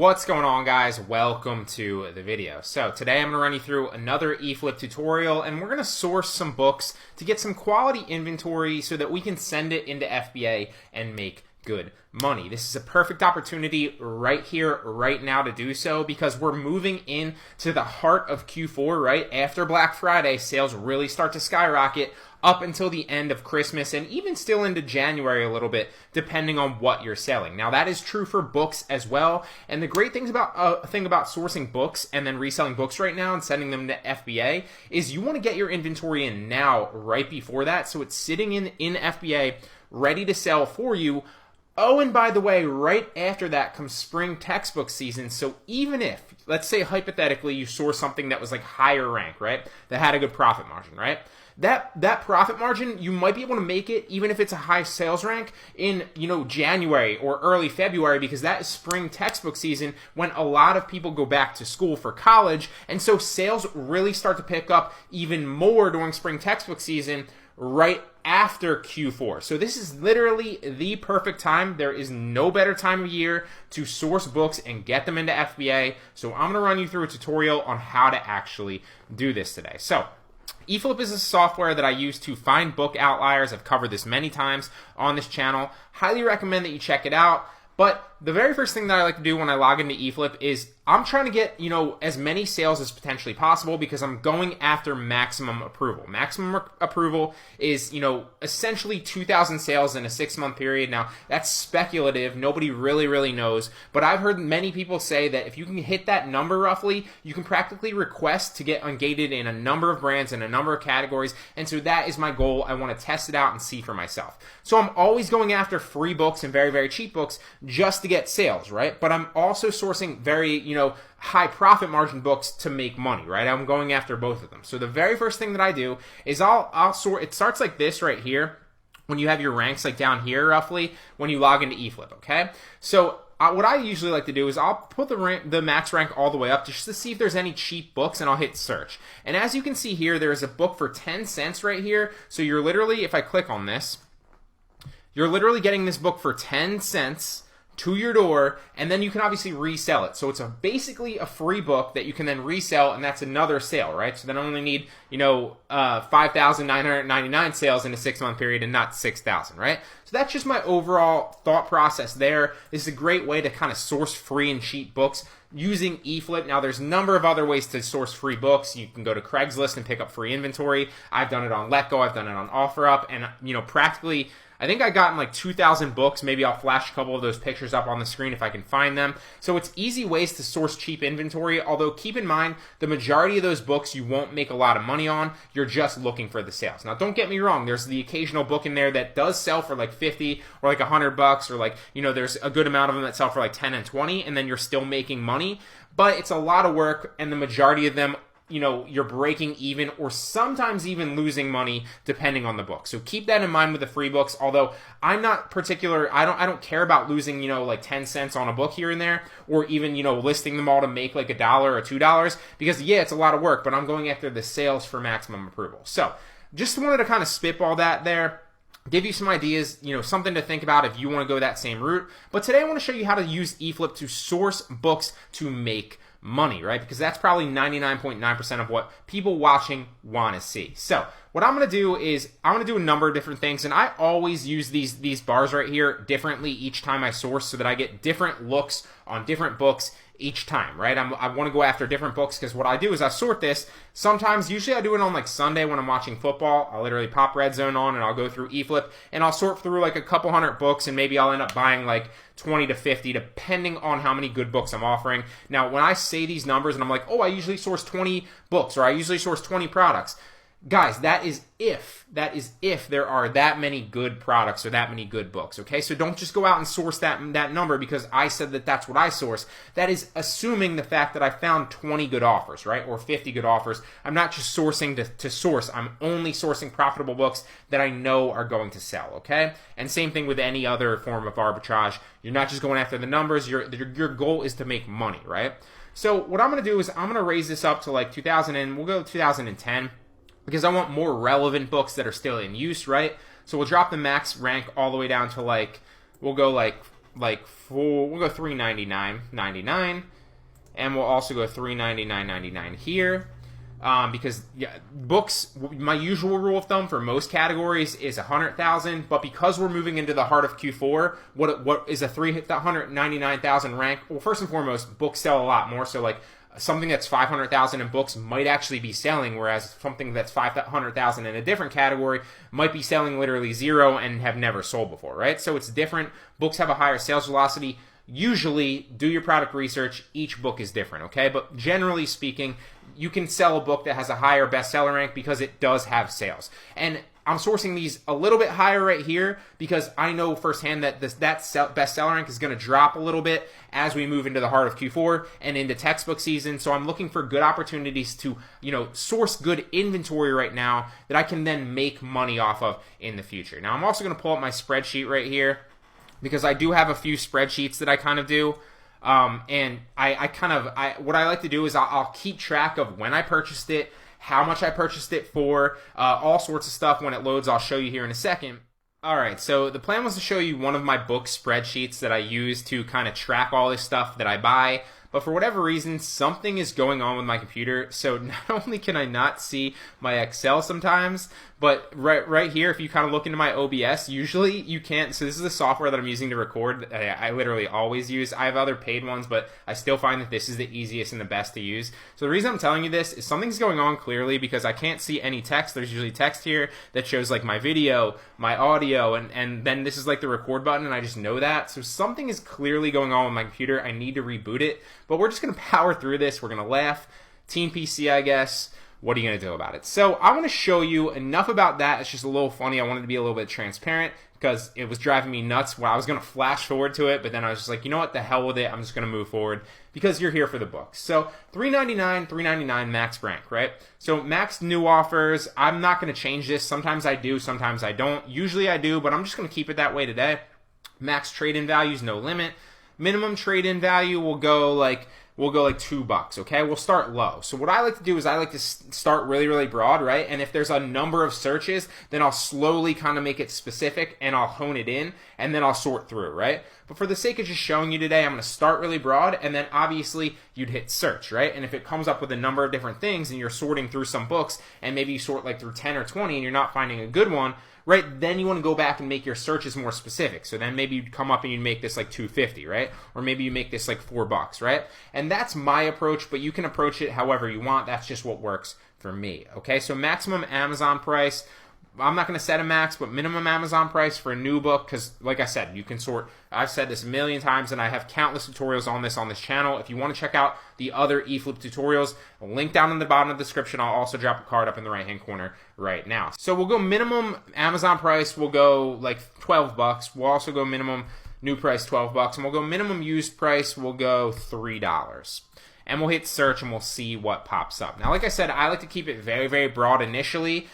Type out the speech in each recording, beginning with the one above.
What's going on, guys? Welcome to the video. So today I'm going to run you through another eFlip tutorial, and we're going to source some books to get some quality inventory so that we can send it into FBA and make good money. This is a perfect opportunity right here, right now to do so, because we're moving into the heart of Q4, right? After Black Friday, sales really start to skyrocket up until the end of Christmas and even still into January a little bit, depending on what you're selling. Now, that is true for books as well. And the great thing about sourcing books and then reselling books right now and sending them to FBA is you want to get your inventory in now, right before that, so it's sitting in FBA, ready to sell for you. Oh, and by the way, right after that comes spring textbook season. So even if, let's say hypothetically, you source something that was like higher rank, right? That had a good profit margin, right? That profit margin, you might be able to make it even if it's a high sales rank in, January or early February, because that is spring textbook season when a lot of people go back to school for college. And so sales really start to pick up even more during spring textbook season right after Q4. So this is literally the perfect time. There is no better time of year to source books and get them into FBA. So I'm going to run you through a tutorial on how to actually do this today. So eFlip is a software that I use to find book outliers. I've covered this many times on this channel. Highly recommend that you check it out. But the very first thing that I like to do when I log into eFlip is I'm trying to get, as many sales as potentially possible, because I'm going after maximum approval. Maximum approval is, essentially 2,000 sales in a 6-month period. Now, that's speculative. Nobody really knows. But I've heard many people say that if you can hit that number roughly, you can practically request to get ungated in a number of brands and a number of categories. And so that is my goal. I want to test it out and see for myself. So I'm always going after free books and very cheap books just to get sales, right? But I'm also sourcing very, high profit margin books to make money, right? I'm going after both of them. So the very first thing that I do is I'll sort. It starts like this right here when you have your ranks like down here roughly when you log into eFlip, okay? So what I usually like to do is I'll put the max rank all the way up just to see if there's any cheap books, and I'll hit search. And as you can see here, there's a book for 10 cents right here. So you're literally, if I click on this, you're literally getting this book for 10 cents to your door, and then you can obviously resell it. So it's basically a free book that you can then resell, and that's another sale, right? So then I only need, 5,999 sales in a 6-month period and not 6,000, right? So that's just my overall thought process there. This is a great way to kind of source free and cheap books using eFlip. Now, there's a number of other ways to source free books. You can go to Craigslist and pick up free inventory. I've done it on Letgo. I've done it on OfferUp, and, practically, I think I gotten like 2,000 books. Maybe I'll flash a couple of those pictures up on the screen if I can find them. So it's easy ways to source cheap inventory, although keep in mind, the majority of those books you won't make a lot of money on. You're just looking for the sales. Now, don't get me wrong. There's the occasional book in there that does sell for like 50 or like $100, or like, there's a good amount of them that sell for like 10 and 20, and then you're still making money. But it's a lot of work, and the majority of them, you're breaking even or sometimes even losing money depending on the book. So keep that in mind with the free books. Although I'm not particular, I don't care about losing, like 10 cents on a book here and there, or even, listing them all to make like $1 or $2, because yeah, it's a lot of work, but I'm going after the sales for maximum approval. So just wanted to kind of spitball that there. Give you some ideas, something to think about if you want to go that same route. But today I want to show you how to use eFlip to source books to make money, right? Because that's probably 99.9% of what people watching want to see. So what I'm going to do is I'm going to do a number of different things, and I always use these bars right here differently each time I source so that I get different looks on different books each time, right? I want to go after different books, because what I do is I sort this. Usually I do it on like Sunday when I'm watching football. I'll literally pop Red Zone on and I'll go through eFlip and I'll sort through like a couple hundred books, and maybe I'll end up buying like 20 to 50 depending on how many good books I'm offering. Now, when I say these numbers and I'm like, oh, I usually source 20 books, or I usually source 20 products, guys, that is if there are that many good products or that many good books, okay? So don't just go out and source that number because I said that that's what I source. That is assuming the fact that I found 20 good offers, right? Or 50 good offers. I'm not just sourcing to source. I'm only sourcing profitable books that I know are going to sell, okay? And same thing with any other form of arbitrage. You're not just going after the numbers. Your goal is to make money, right? So what I'm going to do is I'm going to raise this up to like 2000, and we'll go to 2010. Because I want more relevant books that are still in use, right? So we'll drop the max rank all the way down to like, we'll go like like we'll go $399.99, and we'll also go $399.99 here. Because books, my usual rule of thumb for most categories is 100,000, but because we're moving into the heart of Q4, what is a 399,000 rank? Well, first and foremost, books sell a lot more, so like something that's 500,000 in books might actually be selling, whereas something that's 500,000 in a different category might be selling literally zero and have never sold before, right? So it's different. Books have a higher sales velocity. Usually, do your product research. Each book is different, okay? But generally speaking, you can sell a book that has a higher bestseller rank because it does have sales. And I'm sourcing these a little bit higher right here because I know firsthand that that bestseller rank is going to drop a little bit as we move into the heart of Q4 and into textbook season. So I'm looking for good opportunities to, source good inventory right now that I can then make money off of in the future. Now, I'm also going to pull up my spreadsheet right here, because I do have a few spreadsheets that I kind of do. And what I like to do is I'll keep track of when I purchased it, how much I purchased it for, all sorts of stuff. When it loads, I'll show you here in a second. All right, so the plan was to show you one of my book spreadsheets that I use to kind of track all this stuff that I buy. But for whatever reason, something is going on with my computer. So not only can I not see my Excel sometimes, but right here, if you kind of look into my OBS, usually you can't. So this is the software that I'm using to record. I literally always use. I have other paid ones, but I still find that this is the easiest and the best to use. So the reason I'm telling you this is something's going on clearly because I can't see any text. There's usually text here that shows like my video, my audio, and then this is like the record button, and I just know that. So something is clearly going on with my computer. I need to reboot it. But we're just going to power through this. We're going to laugh. Team PC, I guess. What are you going to do about it? So I want to show you enough about that. It's just a little funny. I wanted to be a little bit transparent because it was driving me nuts when I was going to flash forward to it. But then I was just like, you know what? The hell with it. I'm just going to move forward because you're here for the books. So $399 max rank, right? So max new offers. I'm not going to change this. Sometimes I do. Sometimes I don't. Usually I do, but I'm just going to keep it that way today. Max trade-in values, no limit. Minimum trade-in value will go like $2, okay? We'll start low. So what I like to do is I like to start really, really broad, right? And if there's a number of searches, then I'll slowly kind of make it specific and I'll hone it in and then I'll sort through, right? But for the sake of just showing you today, I'm going to start really broad and then obviously you'd hit search, right? And if it comes up with a number of different things and you're sorting through some books and maybe you sort like through 10 or 20 and you're not finding a good one, right, then you want to go back and make your searches more specific. So then maybe you'd come up and you'd make this like $2.50, right? Or maybe you make this like $4, right? And that's my approach, but you can approach it however you want. That's just what works for me, okay? So maximum Amazon price, I'm not going to set a max, but minimum Amazon price for a new book, because like I said, you can sort. I've said this a million times, and I have countless tutorials on this channel. If you want to check out the other eFlip tutorials, link down in the bottom of the description. I'll also drop a card up in the right-hand corner right now. So we'll go minimum Amazon price. We'll go like $12. We'll also go minimum new price $12, and we'll go minimum used price. We'll go $3. And we'll hit search and we'll see what pops up. Now, like I said, I like to keep it very, very broad initially.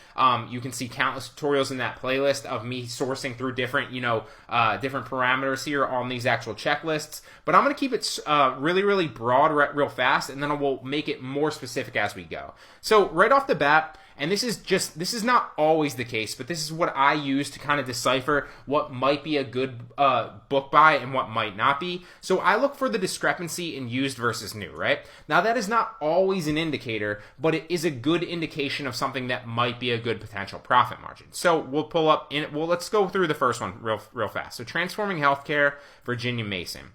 You can see countless tutorials in that playlist of me sourcing through different, different parameters here on these actual checklists. But I'm going to keep it really, really broad real fast, and then we'll make it more specific as we go. So right off the bat, and this is not always the case, but this is what I use to kind of decipher what might be a good book buy and what might not be. So I look for the discrepancy in used versus new, right? Now that is not always an indicator, but it is a good indication of something that might be a good potential profit margin. So we'll pull up let's go through the first one real fast. So Transforming Healthcare, Virginia Mason.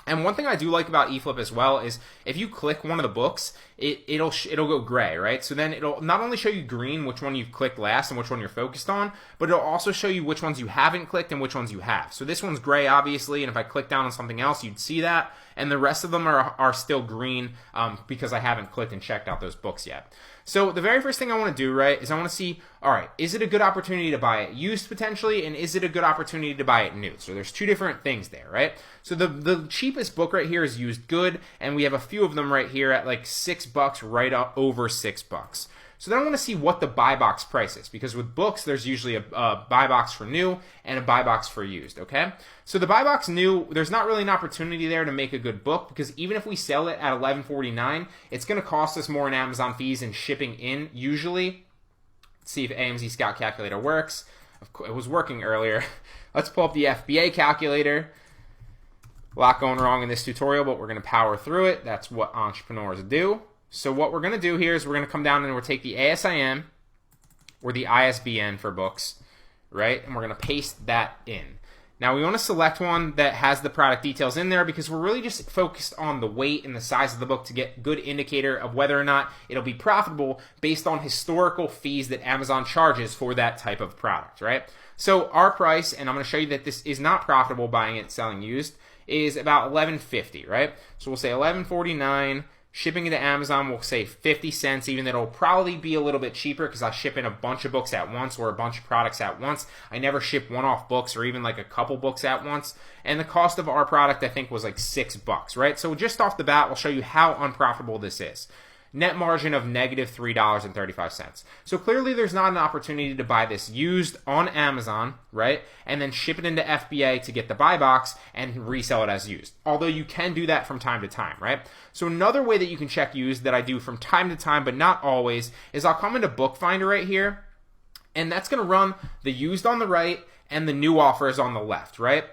And one thing I do like about eFlip as well is if you click one of the books, it'll go gray, right? So then it'll not only show you green, which one you've clicked last and which one you're focused on, but it'll also show you which ones you haven't clicked and which ones you have. So this one's gray, obviously, and if I click down on something else, you'd see that. And the rest of them are still green because I haven't clicked and checked out those books yet. So the very first thing I want to do, right, is I want to see, all right, is it a good opportunity to buy it used potentially, and is it a good opportunity to buy it new? So there's two different things there, right? So the cheapest book right here is used good, and we have a few of them right here at like $6, right up over $6. So then I want to see what the buy box price is, because with books, there's usually a buy box for new and a buy box for used, okay? So the buy box new, there's not really an opportunity there to make a good book, because even if we sell it at $11.49, it's going to cost us more in Amazon fees and shipping in, usually. Let's see if AMZ Scout Calculator works. Of course, it was working earlier. Let's pull up the FBA calculator. A lot going wrong in this tutorial, but we're going to power through it. That's what entrepreneurs do. So what we're going to do here is we're going to come down and we'll take the ASIN or the ISBN for books, right? And we're going to paste that in. Now we want to select one that has the product details in there because we're really just focused on the weight and the size of the book to get a good indicator of whether or not it'll be profitable based on historical fees that Amazon charges for that type of product, right? So our price, and I'm going to show you that this is not profitable buying it, selling used, is about $11.50, right? So we'll say $11.49. Shipping into Amazon, we'll say 50 cents, even though it'll probably be a little bit cheaper because I ship in a bunch of books at once or a bunch of products at once. I never ship one-off books or even like a couple books at once. And the cost of our product, I think, was like $6, right? So just off the bat, we'll show you how unprofitable this is. Net margin of negative $3.35. So clearly there's not an opportunity to buy this used on Amazon, right? And then ship it into FBA to get the buy box and resell it as used. Although you can do that from time to time, right? So another way that you can check used that I do from time to time, but not always, is I'll come into Book Finder right here, and that's going to run the used on the right and the new offers on the left, right?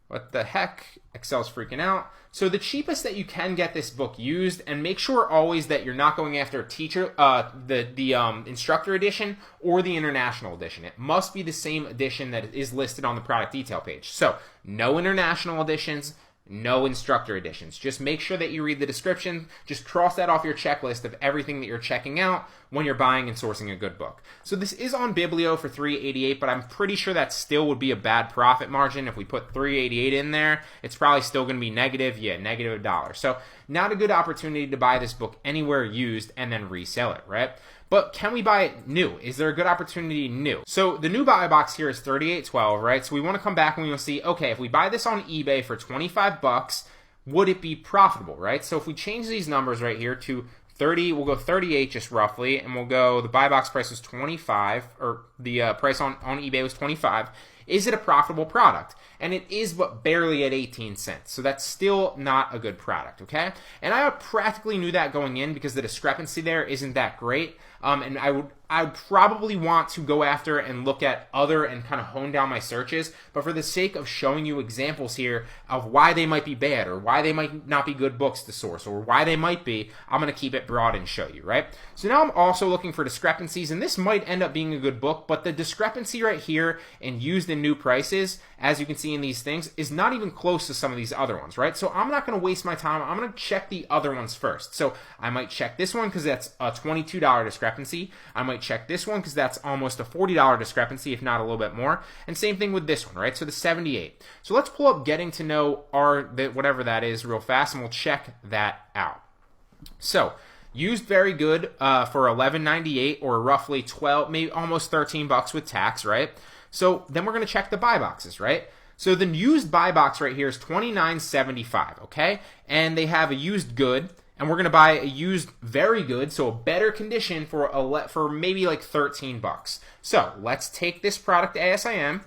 What the heck? Excel's freaking out. So the cheapest that you can get this book used, and make sure always that you're not going after teacher, the instructor edition or the international edition. It must be the same edition that is listed on the product detail page. So no international editions, no instructor editions. Just make sure that you read the description. Just cross that off your checklist of everything that you're checking out when you're buying and sourcing a good book. So this is on Biblio for $3.88, but I'm pretty sure that still would be a bad profit margin. If we put $3.88 in there, it's probably still going to be negative. Yeah, negative $1. So not a good opportunity to buy this book anywhere used and then resell it, right? But can we buy it new? Is there a good opportunity new? So the new buy box here is $38.12, right? So we want to come back and we want to see, okay, if we buy this on eBay for $25, would it be profitable, right? So if we change these numbers right here to 30, we'll go 38 just roughly, and we'll go, the buy box price was 25, or the price on eBay was 25. Is it a profitable product? And it is, but barely at 18 cents. So that's still not a good product, okay? And I practically knew that going in because the discrepancy there isn't that great. And I would probably want to go after and look at other and kind of hone down my searches. But for the sake of showing you examples here of why they might be bad or why they might not be good books to source or why they might be, I'm going to keep it broad and show you, right? So now I'm also looking for discrepancies, and this might end up being a good book, but the discrepancy right here in used and new prices, as you can see in these things, is not even close to some of these other ones, right? So I'm not going to waste my time. I'm going to check the other ones first. So I might check this one because that's a $22 discrepancy. I might check this one because that's almost a $40 discrepancy, if not a little bit more. And same thing with this one, right? So the 78. So let's pull up Getting to Know whatever that is real fast, and we'll check that out. So used very good for $11.98 or roughly 12, maybe almost $13 with tax, right? So then we're going to check the buy boxes, right? So the used buy box right here is $29.75, okay? And they have a used good, and we're going to buy a used very good, so a better condition for maybe like $13. So let's take this product ASIN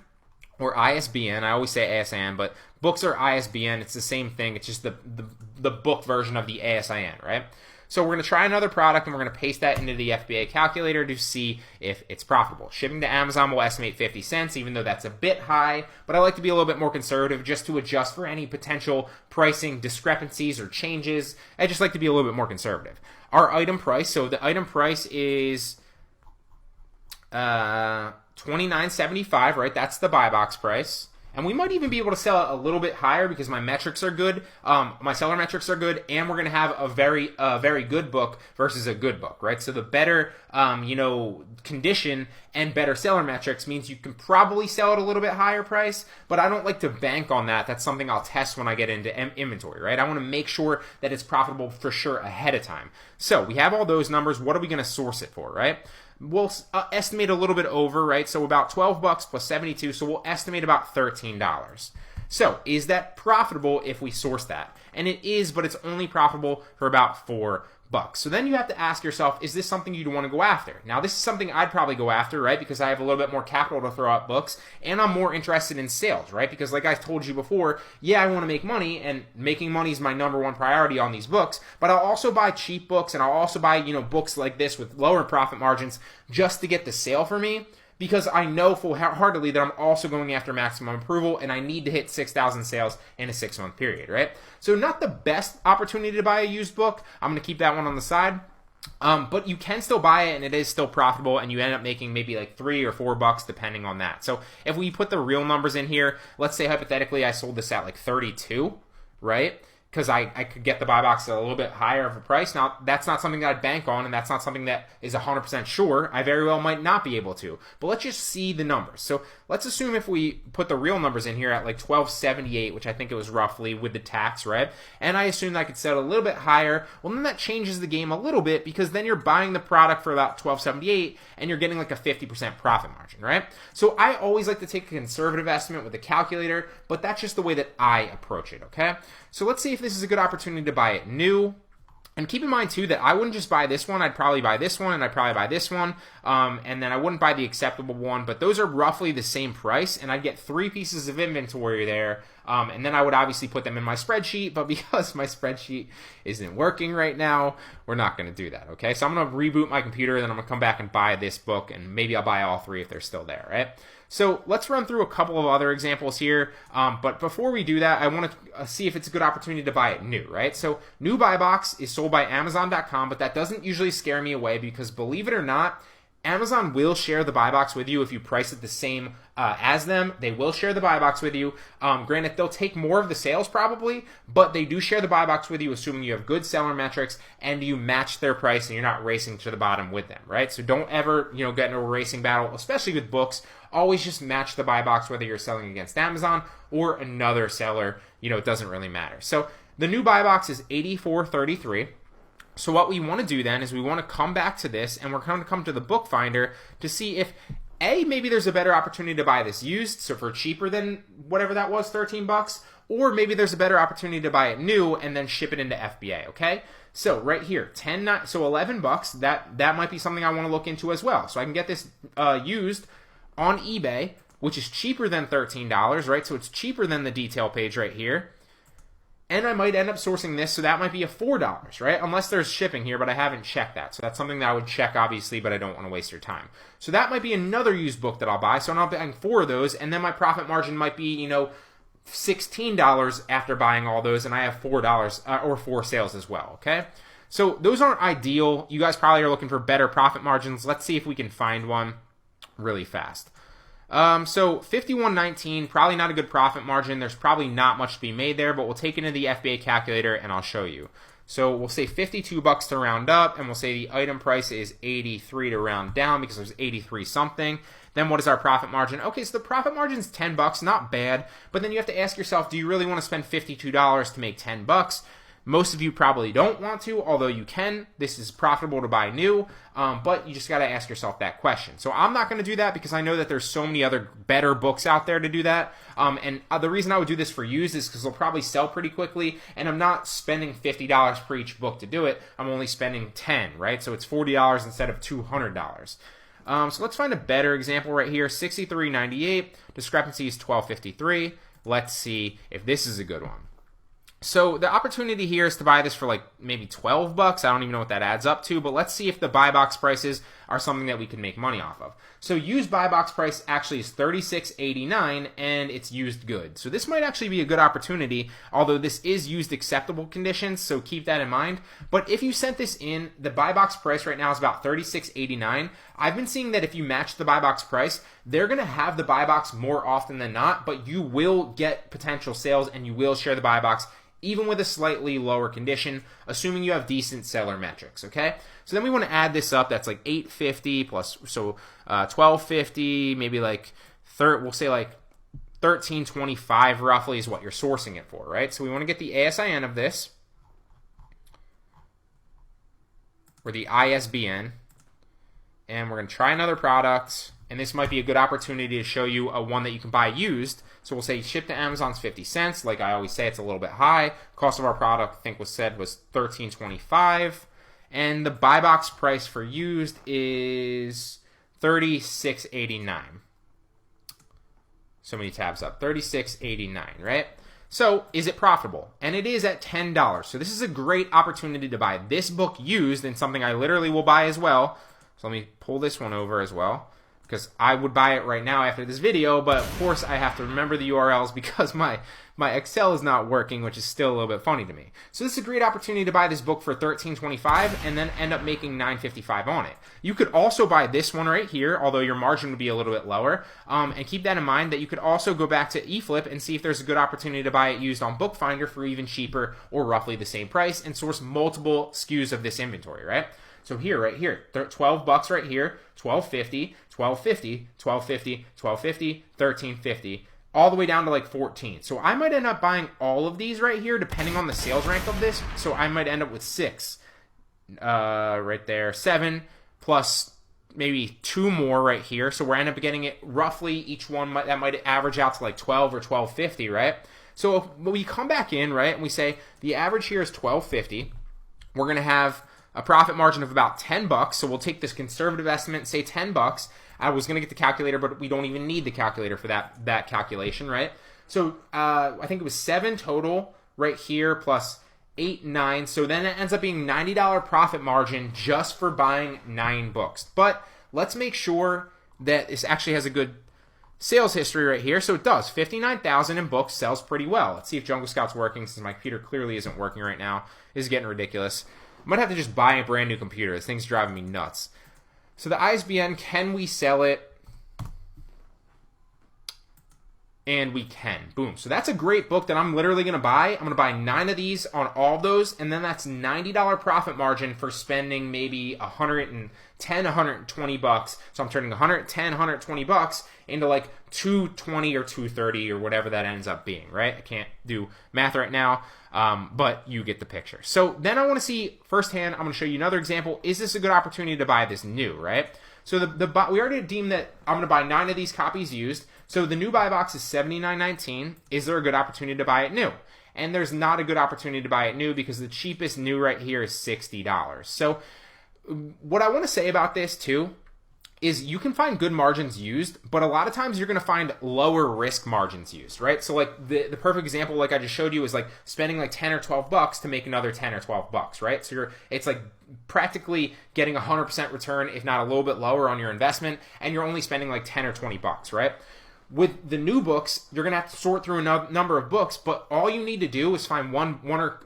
or ISBN. I always say ASIN, but books are ISBN. It's the same thing. It's just the book version of the ASIN, right? So we're going to try another product, and we're going to paste that into the FBA calculator to see if it's profitable. Shipping to Amazon will estimate 50 cents, even though that's a bit high, but I like to be a little bit more conservative just to adjust for any potential pricing discrepancies or changes. I just like to be a little bit more conservative. Our item price, so the item price is $29.75, right? That's the buy box price. And we might even be able to sell it a little bit higher because my metrics are good, my seller metrics are good, and we're going to have a very good book versus a good book, right? So the better, condition and better seller metrics means you can probably sell it a little bit higher price, but I don't like to bank on that. That's something I'll test when I get into inventory, right? I want to make sure that it's profitable for sure ahead of time. So we have all those numbers. What are we going to source it for, right? We'll estimate a little bit over, right? So about $12 plus 72, so we'll estimate about $13. So is that profitable if we source that? And it is, but it's only profitable for about $4. So then you have to ask yourself, is this something you'd want to go after? Now, this is something I'd probably go after, right? Because I have a little bit more capital to throw at books, and I'm more interested in sales, right? Because like I told you before, yeah, I want to make money, and making money is my number one priority on these books, but I'll also buy cheap books, and I'll also buy, books like this with lower profit margins just to get the sale for me. because I know full-heartedly that I'm also going after maximum approval, and I need to hit 6,000 sales in a 6-month period, right? So not the best opportunity to buy a used book. I'm going to keep that one on the side. But you can still buy it, and it is still profitable, and you end up making maybe like $3 or $4 depending on that. So if we put the real numbers in here, let's say hypothetically I sold this at like 32, right? Because I could get the buy box at a little bit higher of a price. Now, that's not something that I'd bank on, and that's not something that is 100% sure. I very well might not be able to. But let's just see the numbers. So let's assume if we put the real numbers in here at like $12.78, which I think it was roughly with the tax, right? And I assume that I could set a little bit higher. Well, then that changes the game a little bit, because then you're buying the product for about $12.78, and you're getting like a 50% profit margin, right? So I always like to take a conservative estimate with a calculator, but that's just the way that I approach it, okay? So let's see if this is a good opportunity to buy it new. And keep in mind, too, that I wouldn't just buy this one. I'd probably buy this one, and I'd probably buy this one. And then I wouldn't buy the acceptable one. But those are roughly the same price, and I'd get 3 pieces of inventory there. And then I would obviously put them in my spreadsheet. But because my spreadsheet isn't working right now, we're not going to do that, okay? So I'm going to reboot my computer, and then I'm going to come back and buy this book. And maybe I'll buy all 3 if they're still there, right? So let's run through a couple of other examples here. But before we do that, I want to see if it's a good opportunity to buy it new, right? So new buy box is sold by Amazon.com, but that doesn't usually scare me away, because believe it or not, Amazon will share the buy box with you if you price it the same as them. They will share the buy box with you. Granted, they'll take more of the sales probably, but they do share the buy box with you, assuming you have good seller metrics and you match their price and you're not racing to the bottom with them, right? So don't ever, get in a racing battle, especially with books. Always just match the buy box, whether you're selling against Amazon or another seller. It doesn't really matter. So the new buy box is $84.33. So what we want to do then is we want to come back to this, and we're going to come to the book finder to see if maybe there's a better opportunity to buy this used, so for cheaper than whatever that was, $13, or maybe there's a better opportunity to buy it new and then ship it into FBA, okay? So right here, $11, that might be something I want to look into as well. So I can get this used on eBay, which is cheaper than $13, right? So it's cheaper than the detail page right here. And I might end up sourcing this, so that might be a $4, right? Unless there's shipping here, but I haven't checked that. So that's something that I would check, obviously, but I don't want to waste your time. So that might be another used book that I'll buy. So I'm buying 4 of those, and then my profit margin might be, $16 after buying all those, and I have $4 or 4 sales as well, okay? So those aren't ideal. You guys probably are looking for better profit margins. Let's see if we can find one really fast. So 51.19, probably not a good profit margin. There's probably not much to be made there, but we'll take it into the FBA calculator and I'll show you. So we'll say $52 to round up, and we'll say the item price is 83 to round down because there's 83 something. Then what is our profit margin? Okay, so the profit margin is $10, not bad, but then you have to ask yourself, do you really want to spend $52 to make $10? Most of you probably don't want to, although you can. This is profitable to buy new, but you just got to ask yourself that question. So I'm not going to do that because I know that there's so many other better books out there to do that. And the reason I would do this for used is because they'll probably sell pretty quickly, and I'm not spending $50 per each book to do it. I'm only spending $10, right? So it's $40 instead of $200. So let's find a better example right here. $63.98, discrepancy is $12.53. Let's see if this is a good one. So the opportunity here is to buy this for like maybe $12. I don't even know what that adds up to, but let's see if the buy box prices are something that we can make money off of. So used buy box price actually is $36.89, and it's used good. So this might actually be a good opportunity, although this is used acceptable conditions, so keep that in mind. But if you sent this in, the buy box price right now is about $36.89. I've been seeing that if you match the buy box price, they're going to have the buy box more often than not, but you will get potential sales and you will share the buy box even with a slightly lower condition, assuming you have decent seller metrics, okay? So then we want to add this up. That's like $8.50 plus, so $12.50, maybe like, we'll say like $13.25 roughly is what you're sourcing it for, right? So we want to get the ASIN of this, or the ISBN, and we're going to try another product, and this might be a good opportunity to show you a one that you can buy used. So we'll say ship to Amazon's 50 cents. Like I always say, it's a little bit high. Cost of our product, I think was $13.25. And the buy box price for used is $36.89. So many tabs up. $36.89, right? So is it profitable? And it is at $10. So this is a great opportunity to buy this book used, and something I literally will buy as well. So let me pull this one over as well. because I would buy it right now after this video, but of course I have to remember the URLs because my Excel is not working, which is still a little bit funny to me. So this is a great opportunity to buy this book for $13.25 and then end up making $9.55 on it. You could also buy this one right here, although your margin would be a little bit lower. And keep that in mind that you could also go back to eFlip and see if there's a good opportunity to buy it used on Bookfinder for even cheaper or roughly the same price and source multiple SKUs of this inventory, right? So here, right here, $12 right here, $12.50, $12.50, $12.50, $12.50, $13.50, all the way down to like 14. So I might end up buying all of these right here, depending on the sales rank of this. So I might end up with 6, right there, 7, plus maybe 2 more right here. So we're end up getting it roughly each one that might average out to like 12 or $12.50, right? So if we come back in, right, and we say the average here is $12.50, we're gonna have a profit margin of about $10. So we'll take this conservative estimate and say $10. I was going to get the calculator, but we don't even need the calculator for that calculation, right? So I think it was 7 total right here plus 8, 9. So then it ends up being $90 profit margin just for buying 9 books. But let's make sure that this actually has a good sales history right here. So it does. 59,000 in books, sells pretty well. Let's see if Jungle Scout's working, since my computer clearly isn't working right now. This is getting ridiculous. I might have to just buy a brand new computer. This thing's driving me nuts. So the ISBN, can we sell it? And we can. Boom. So that's a great book that I'm literally going to buy. I'm going to buy 9 of these on all of those, and then that's $90 profit margin for spending maybe $110, $120. So I'm turning $110, $120 into like $220 or $230 or whatever that ends up being, right? I can't do math right now, but you get the picture. So then I want to see firsthand, I'm going to show you another example. Is this a good opportunity to buy this new, right? So we already deemed that I'm going to buy 9 of these copies used. So the new buy box is $79.19. Is there a good opportunity to buy it new? And there's not a good opportunity to buy it new because the cheapest new right here is $60. So what I want to say about this too is you can find good margins used, but a lot of times you're going to find lower risk margins used, right? So like the perfect example, like I just showed you, is like spending like 10 or 12 bucks to make another 10 or 12 bucks, right? So it's like practically getting 100% return, if not a little bit lower on your investment, and you're only spending like 10 or 20 bucks, right? With the new books, you're going to have to sort through a number of books, but all you need to do is find one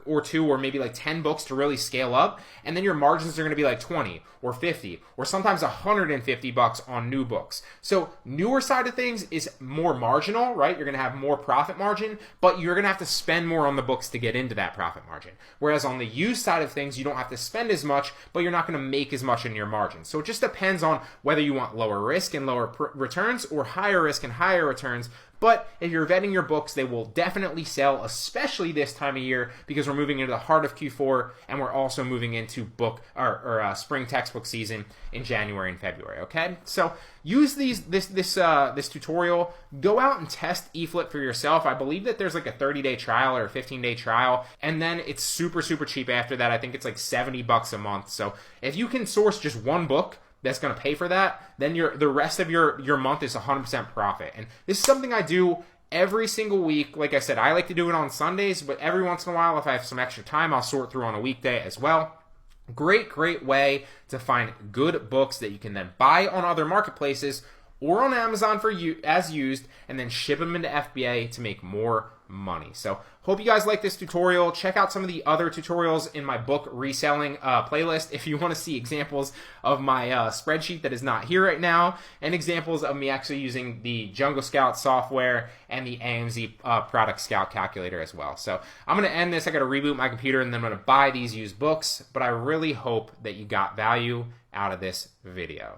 or 2 or maybe like 10 books to really scale up, and then your margins are going to be like 20 or 50 or sometimes $150 on new books. So newer side of things is more marginal, right? You're going to have more profit margin, but you're going to have to spend more on the books to get into that profit margin. Whereas on the used side of things, you don't have to spend as much, but you're not going to make as much in your margin. So it just depends on whether you want lower risk and lower returns or higher risk and higher returns. But if you're vetting your books, they will definitely sell, especially this time of year, because we're moving into the heart of Q4, and we're also moving into spring textbook season in January and February. Okay, so use this tutorial. Go out and test eFlip for yourself. I believe that there's like a 30-day trial or a 15-day trial, and then it's super cheap after that. I think it's like $70 a month. So if you can source just one book that's going to pay for that, then the rest of your month is 100% profit. And this is something I do every single week. Like I said, I like to do it on Sundays, but every once in a while, if I have some extra time, I'll sort through on a weekday as well. Great way to find good books that you can then buy on other marketplaces or on Amazon for you as used, and then ship them into FBA to make more money. So hope you guys like this tutorial. Check out some of the other tutorials in my book reselling playlist if you want to see examples of my spreadsheet that is not here right now, and examples of me actually using the Jungle Scout software and the AMZ Product Scout calculator as well. So I'm going to end this. I got to reboot my computer, and then I'm going to buy these used books, but I really hope that you got value out of this video.